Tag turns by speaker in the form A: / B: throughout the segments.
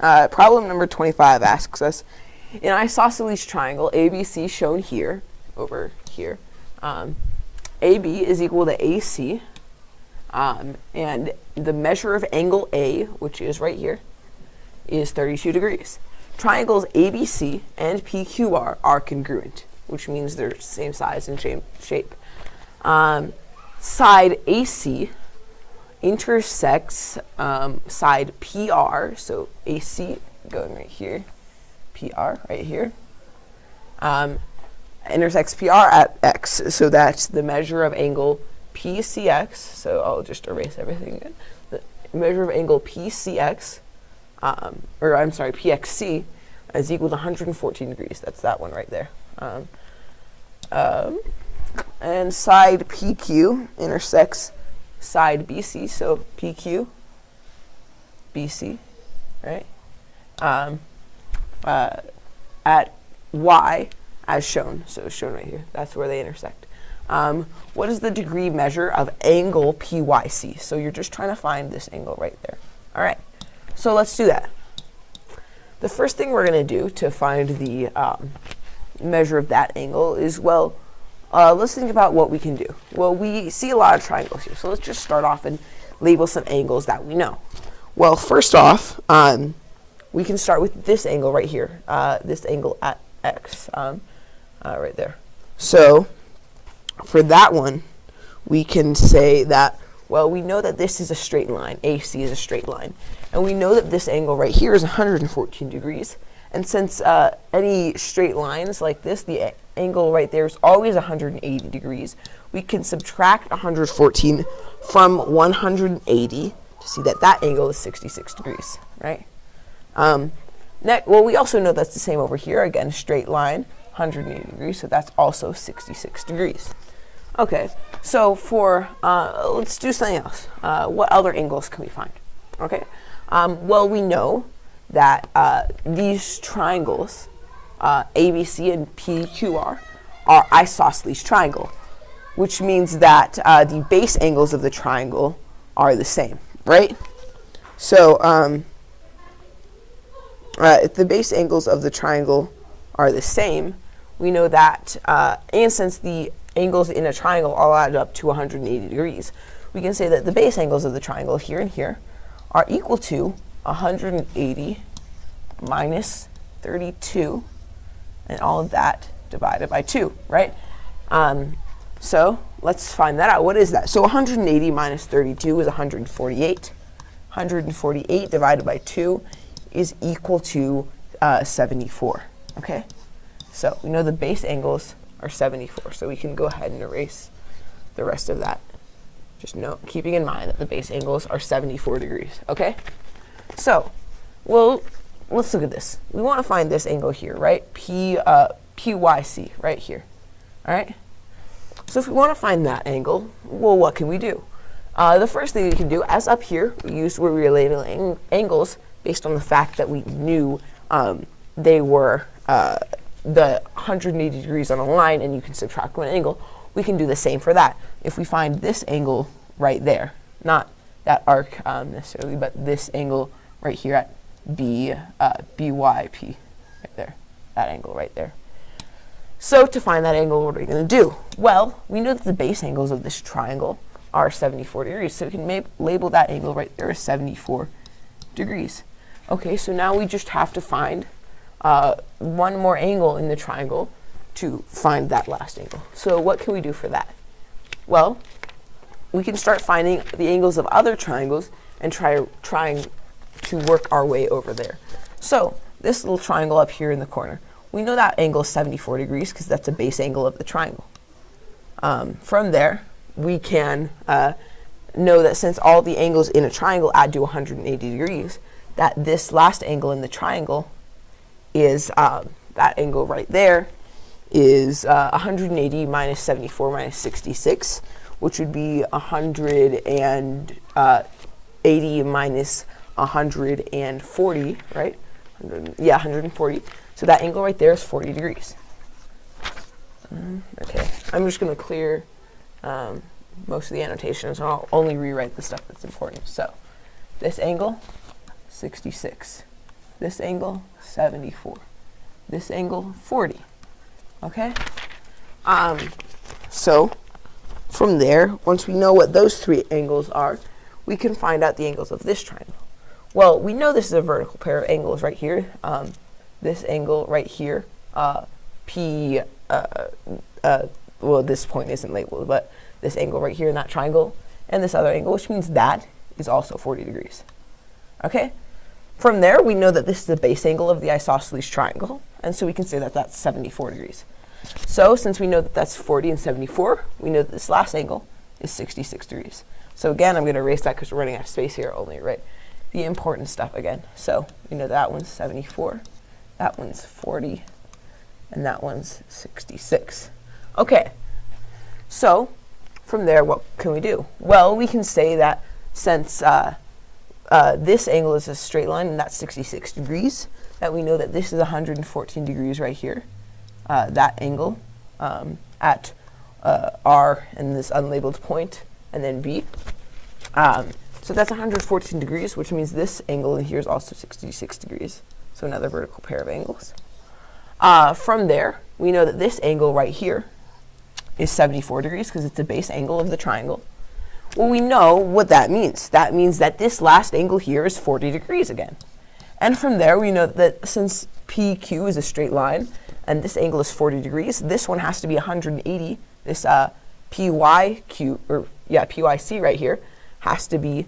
A: Problem number 25 asks us, an isosceles triangle, ABC shown here, over here, AB is equal to AC, and the measure of angle A, which is right here, is 32 degrees. Triangles ABC and PQR are congruent, which means they're same size and shape. Side AC intersects side PR, so AC going right here, PR right here, intersects PR at X, so that's the measure of angle PCX, so I'll just erase everything again. The measure of angle PCX, PXC, is equal to 114 degrees. That's that one right there. And side PQ intersects side BC, so PQ, BC, right? At Y, as shown, so shown right here. That's where they intersect. What is the degree measure of angle PYC? So you're just trying to find this angle right there. All right, so let's do that. The first thing we're going to do to find the measure of that angle is, well, let's think about what we can do. Well, we see a lot of triangles here, so let's just start off and label some angles that we know. Well, first off, we can start with this angle right here, this angle at X, right there. So for that one, we can say that, well, we know that this is a straight line, AC is a straight line, and we know that this angle right here is 114 degrees, and since any straight lines like this, the angle right there is always 180 degrees, we can subtract 114 from 180 to see that that angle is 66 degrees, right? Well, we also know that's the same over here. Again, straight line, 180 degrees, so that's also 66 degrees. Okay, so for, let's do something else. What other angles can we find? Okay, well, we know that these triangles, ABC and PQR, are isosceles triangle, which means that the base angles of the triangle are the same, right? So if the base angles of the triangle are the same, we know that, and since the angles in a triangle all add up to 180 degrees, we can say that the base angles of the triangle here and here are equal to 180 minus 32, and all of that divided by 2, right? So let's find that out. What is that? So 180 minus 32 is 148. 148 divided by 2 is equal to 74, okay? So we know the base angles are 74, so we can go ahead and erase the rest of that. Just note, keeping in mind that the base angles are 74 degrees, okay? So, well, let's look at this. We want to find this angle here, right? PYC, right here, all right? So if we want to find that angle, well, what can we do? The first thing we can do, as up here, we're labeling angles based on the fact that we knew they were the 180 degrees on a line, and you can subtract one angle. We can do the same for that. If we find this angle right there, not that arc necessarily, but this angle right here at BYP, right there, that angle right there. So to find that angle, what are we going to do? Well, we know that the base angles of this triangle are 74 degrees, so we can label that angle right there as 74 degrees. Okay, so now we just have to find one more angle in the triangle to find that last angle. So what can we do for that? Well, we can start finding the angles of other triangles and trying to work our way over there. So this little triangle up here in the corner, we know that angle is 74 degrees because that's a base angle of the triangle. From there, we can know that since all the angles in a triangle add to 180 degrees, that this last angle in the triangle is, that angle right there is 180 minus 74 minus 66, which would be 180 minus 140, right? Yeah, 140. So that angle right there is 40 degrees. Okay, I'm just going to clear most of the annotations, and I'll only rewrite the stuff that's important. So this angle, 66, This angle, 74. This angle, 40. Okay? So, from there, once we know what those three angles are, we can find out the angles of this triangle. Well, we know this is a vertical pair of angles right here. This angle right here, well, this point isn't labeled, but this angle right here in that triangle, and this other angle, which means that is also 40 degrees. Okay? From there, we know that this is the base angle of the isosceles triangle, and so we can say that that's 74 degrees. So, since we know that that's 40 and 74, we know that this last angle is 66 degrees. So again, I'm going to erase that because we're running out of space here only, right? The important stuff again. So, we know that one's 74, that one's 40, and that one's 66. Okay, so from there, what can we do? Well, we can say that since this angle is a straight line and that's 66 degrees, that we know that this is 114 degrees right here. That angle at R and this unlabeled point, and then B. So that's 114 degrees, which means this angle in here is also 66 degrees. So another vertical pair of angles. From there, we know that this angle right here is 74 degrees because it's the base angle of the triangle. Well, we know what that means. That means that this last angle here is 40 degrees again. And from there, we know that since PQ is a straight line, and this angle is 40 degrees, this one has to be 180. This PYC right here has to be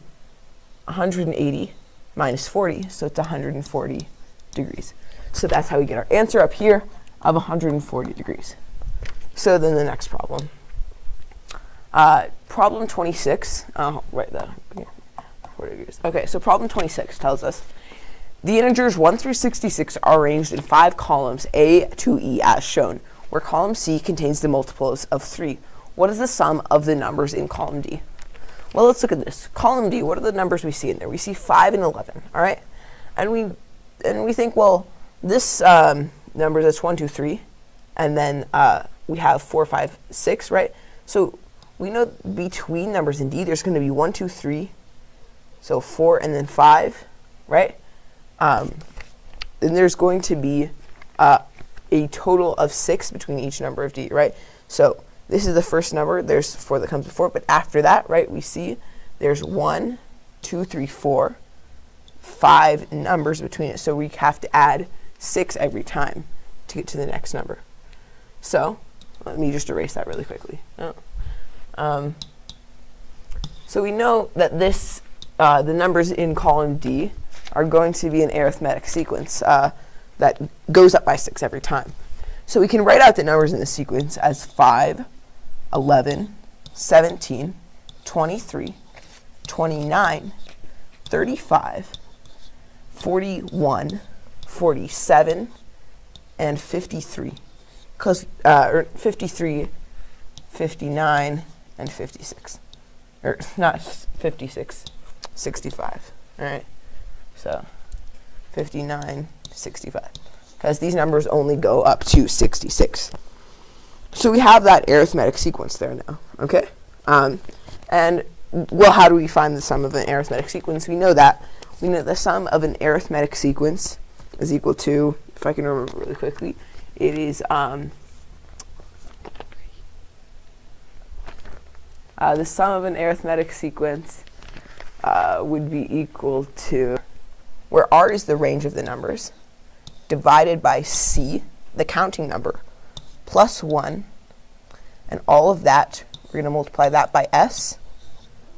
A: 180 minus 40, so it's 140 degrees. So that's how we get our answer up here of 140 degrees. So then the next problem. Problem 26, right there, 40 degrees. Okay, so problem 26 tells us, the integers 1 through 66 are arranged in 5 columns, A to E as shown, where column C contains the multiples of 3. What is the sum of the numbers in column D? Well, let's look at this. Column D, what are the numbers we see in there? We see 5 and 11, all right? And we think, well, this number that's 1, 2, 3, and then we have 4, 5, 6, right? So we know between numbers in D, there's going to be 1, 2, 3, so 4, and then 5, right? Then there's going to be a total of 6 between each number of D, right? So this is the first number. There's 4 that comes before, but after that, right, we see there's 1, 2, 3, 4, 5 numbers between it. So we have to add 6 every time to get to the next number. So let me just erase that really quickly. So we know that this, the numbers in column D are going to be an arithmetic sequence that goes up by 6 every time. So we can write out the numbers in the sequence as 5, 11, 17, 23, 29, 35, 41, 47, and 53. Because 53, 59, and 56. Or not 56, 65. All right. So 59, 65. Because these numbers only go up to 66. So we have that arithmetic sequence there now, okay? And, well, how do we find the sum of an arithmetic sequence? We know that. We know the sum of an arithmetic sequence is equal to, if I can remember really quickly, it is the sum of an arithmetic sequence would be equal to, where R is the range of the numbers, divided by C, the counting number, plus 1, and all of that, we're going to multiply that by S,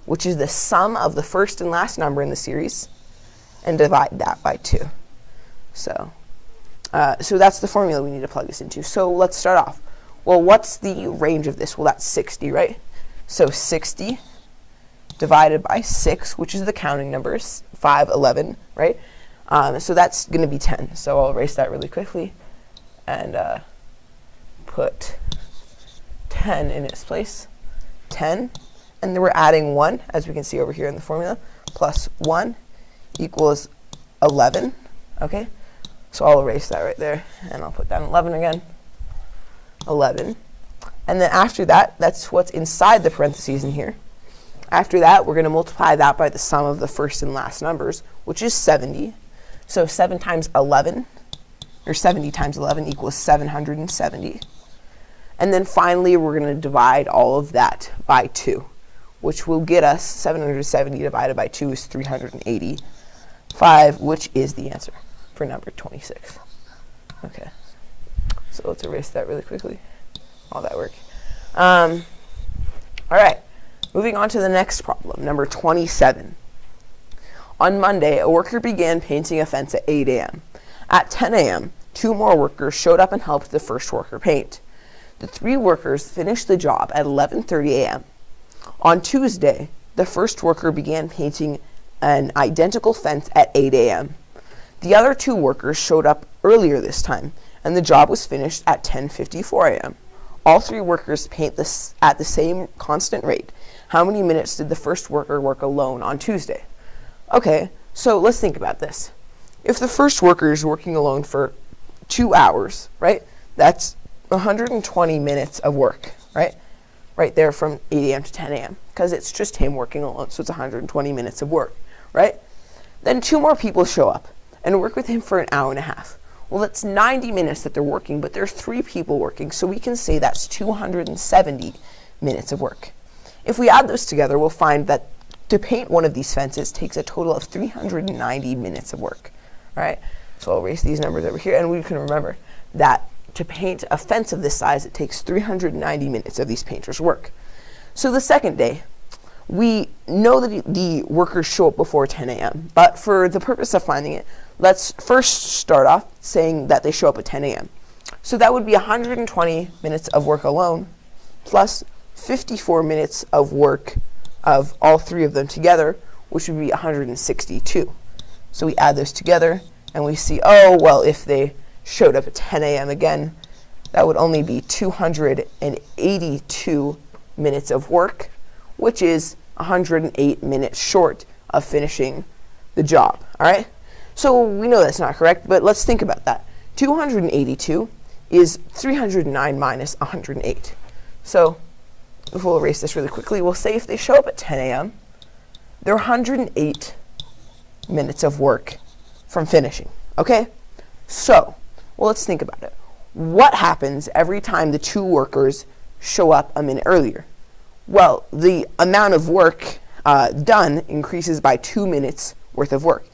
A: which is the sum of the first and last number in the series, and divide that by 2. So that's the formula we need to plug this into. So let's start off. Well, what's the range of this? Well, that's 60, right? So 60 divided by 6, which is the counting numbers, 5, 11, right? So that's going to be 10. So I'll erase that really quickly and put 10 in its place. 10. And then we're adding 1, as we can see over here in the formula, plus 1 equals 11. Okay? So I'll erase that right there, and I'll put down 11 again. 11. And then after that, that's what's inside the parentheses in here. After that, we're going to multiply that by the sum of the first and last numbers, which is 70. So 7 times 11, or 70 times 11 equals 770. And then finally, we're going to divide all of that by 2, which will get us 770 divided by 2 is 385, which is the answer for number 26. Okay, so let's erase that really quickly. All that work. All right, moving on to the next problem, number 27. On Monday, a worker began painting a fence at 8 a.m. At 10 a.m., 2 more workers showed up and helped the first worker paint. The 3 workers finished the job at 11:30 a.m. On Tuesday, the first worker began painting an identical fence at 8 a.m. The other 2 workers showed up earlier this time, and the job was finished at 10:54 a.m. All 3 workers paint this at the same constant rate. How many minutes did the first worker work alone on Tuesday? Okay, so let's think about this. If the first worker is working alone for 2 hours, right, that's 120 minutes of work, right? Right there from 8 a.m. to 10 a.m. because it's just him working alone, so it's 120 minutes of work, right? Then 2 more people show up and work with him for an hour and a half. Well, that's 90 minutes that they're working, but there's 3 people working, so we can say that's 270 minutes of work. If we add those together, we'll find that to paint one of these fences takes a total of 390 minutes of work, all right? So I'll erase these numbers over here, and we can remember that to paint a fence of this size, it takes 390 minutes of these painters' work. So the second day, we know that the workers show up before 10 a.m., but for the purpose of finding it, let's first start off saying that they show up at 10 a.m. So that would be 120 minutes of work alone, plus 54 minutes of work of all 3 of them together, which would be 162. So we add those together, and we see, oh, well, if they showed up at 10 a.m. again, that would only be 282 minutes of work, which is 108 minutes short of finishing the job, all right? So we know that's not correct, but let's think about that. 282 is 309 minus 108. So if we'll erase this really quickly, we'll say if they show up at 10 a.m., they're 108 minutes of work from finishing, okay? So, well, let's think about it. What happens every time the 2 workers show up a minute earlier? Well, the amount of work done increases by 2 minutes worth of work.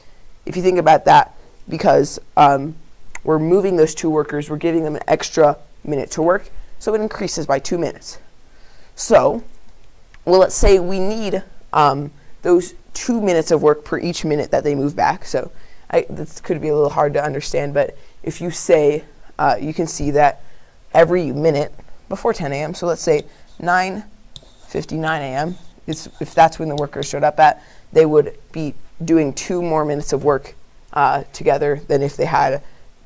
A: If you think about that, because we're moving those 2 workers, we're giving them an extra minute to work, so it increases by 2 minutes. So, well, let's say we need those 2 minutes of work per each minute that they move back. So this could be a little hard to understand, but if you say, you can see that every minute before 10 a.m., so let's say 9:59 a.m., if that's when the workers showed up at, they would be doing 2 more minutes of work together than if they had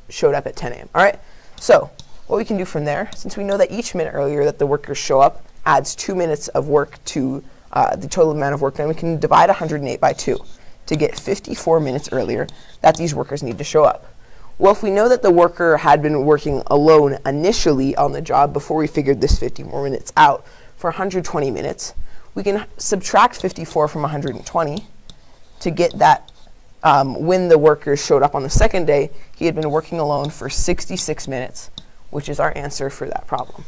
A: showed up at 10 a.m. All right, so what we can do from there, since we know that each minute earlier that the workers show up adds 2 minutes of work to the total amount of work done, we can divide 108 by 2 to get 54 minutes earlier that these workers need to show up. Well, if we know that the worker had been working alone initially on the job before we figured this 50 more minutes out for 120 minutes, we can subtract 54 from 120 to get that when the workers showed up on the second day, he had been working alone for 66 minutes, which is our answer for that problem.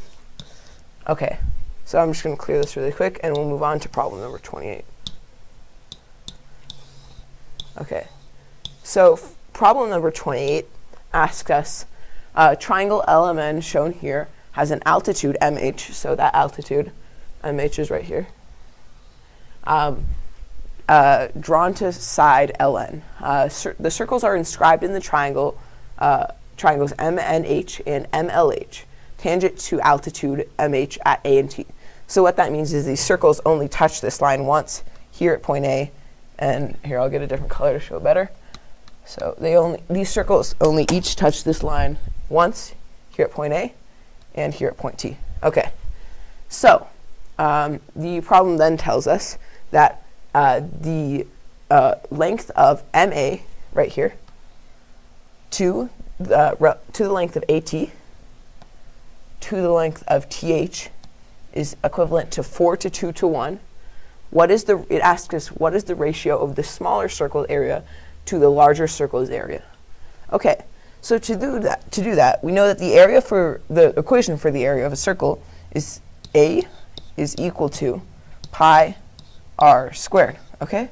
A: Okay, so I'm just going to clear this really quick, and we'll move on to problem number 28. Okay, so problem number 28 asks us, triangle LMN shown here has an altitude MH, so that altitude, MH is right here, drawn to side LN. The circles are inscribed in the triangles MNH and MLH, tangent to altitude MH at A and T. So what that means is these circles only touch this line once, here at point A, and here I'll get a different color to show it better. So these circles only each touch this line once, here at point A and here at point T. Okay, so the problem then tells us that the length of MA right here to the length of AT to the length of TH is equivalent to 4 to 2 to 1. It asks us what is the ratio of the smaller circled area to the larger circle's area. Okay, so to do that, we know that the area for the equation for the area of a circle is A is equal to pi r squared. Okay,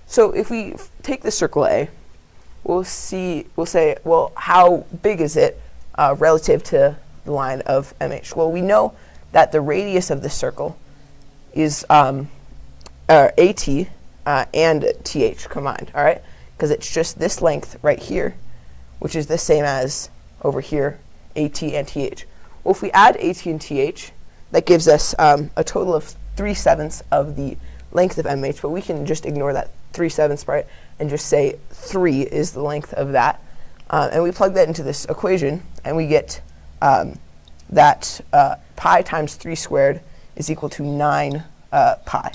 A: so if we take the circle A, we'll say, well, how big is it relative to the line of MH? Well, we know that the radius of the circle is AT and TH combined, all right? Because it's just this length right here, which is the same as over here, AT and TH. Well, if we add AT and TH, that gives us a total of 3/7 of the length of MH, but we can just ignore that 3/7 part and just say 3 is the length of that. And we plug that into this equation, and we get that pi times 3 squared is equal to 9 pi,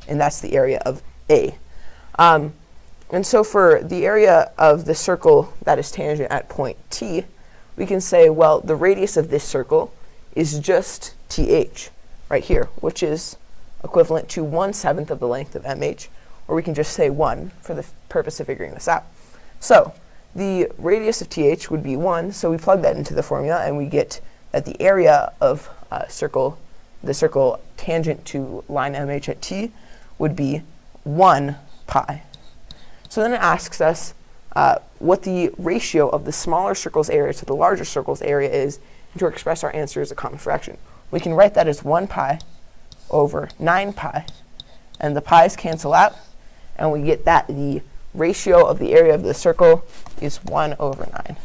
A: and that's the area of A. And so for the area of the circle that is tangent at point T, we can say, well, the radius of this circle is just TH right here, which is equivalent to 1/7 of the length of MH, or we can just say 1 for the purpose of figuring this out. So the radius of TH would be 1, so we plug that into the formula, and we get that the area of the circle tangent to line MH at T would be 1 pi. So then it asks us what the ratio of the smaller circle's area to the larger circle's area is, and to express our answer as a common fraction. We can write that as 1 pi over 9 pi, and the pi's cancel out, and we get that the ratio of the area of the circle is 1 over 9.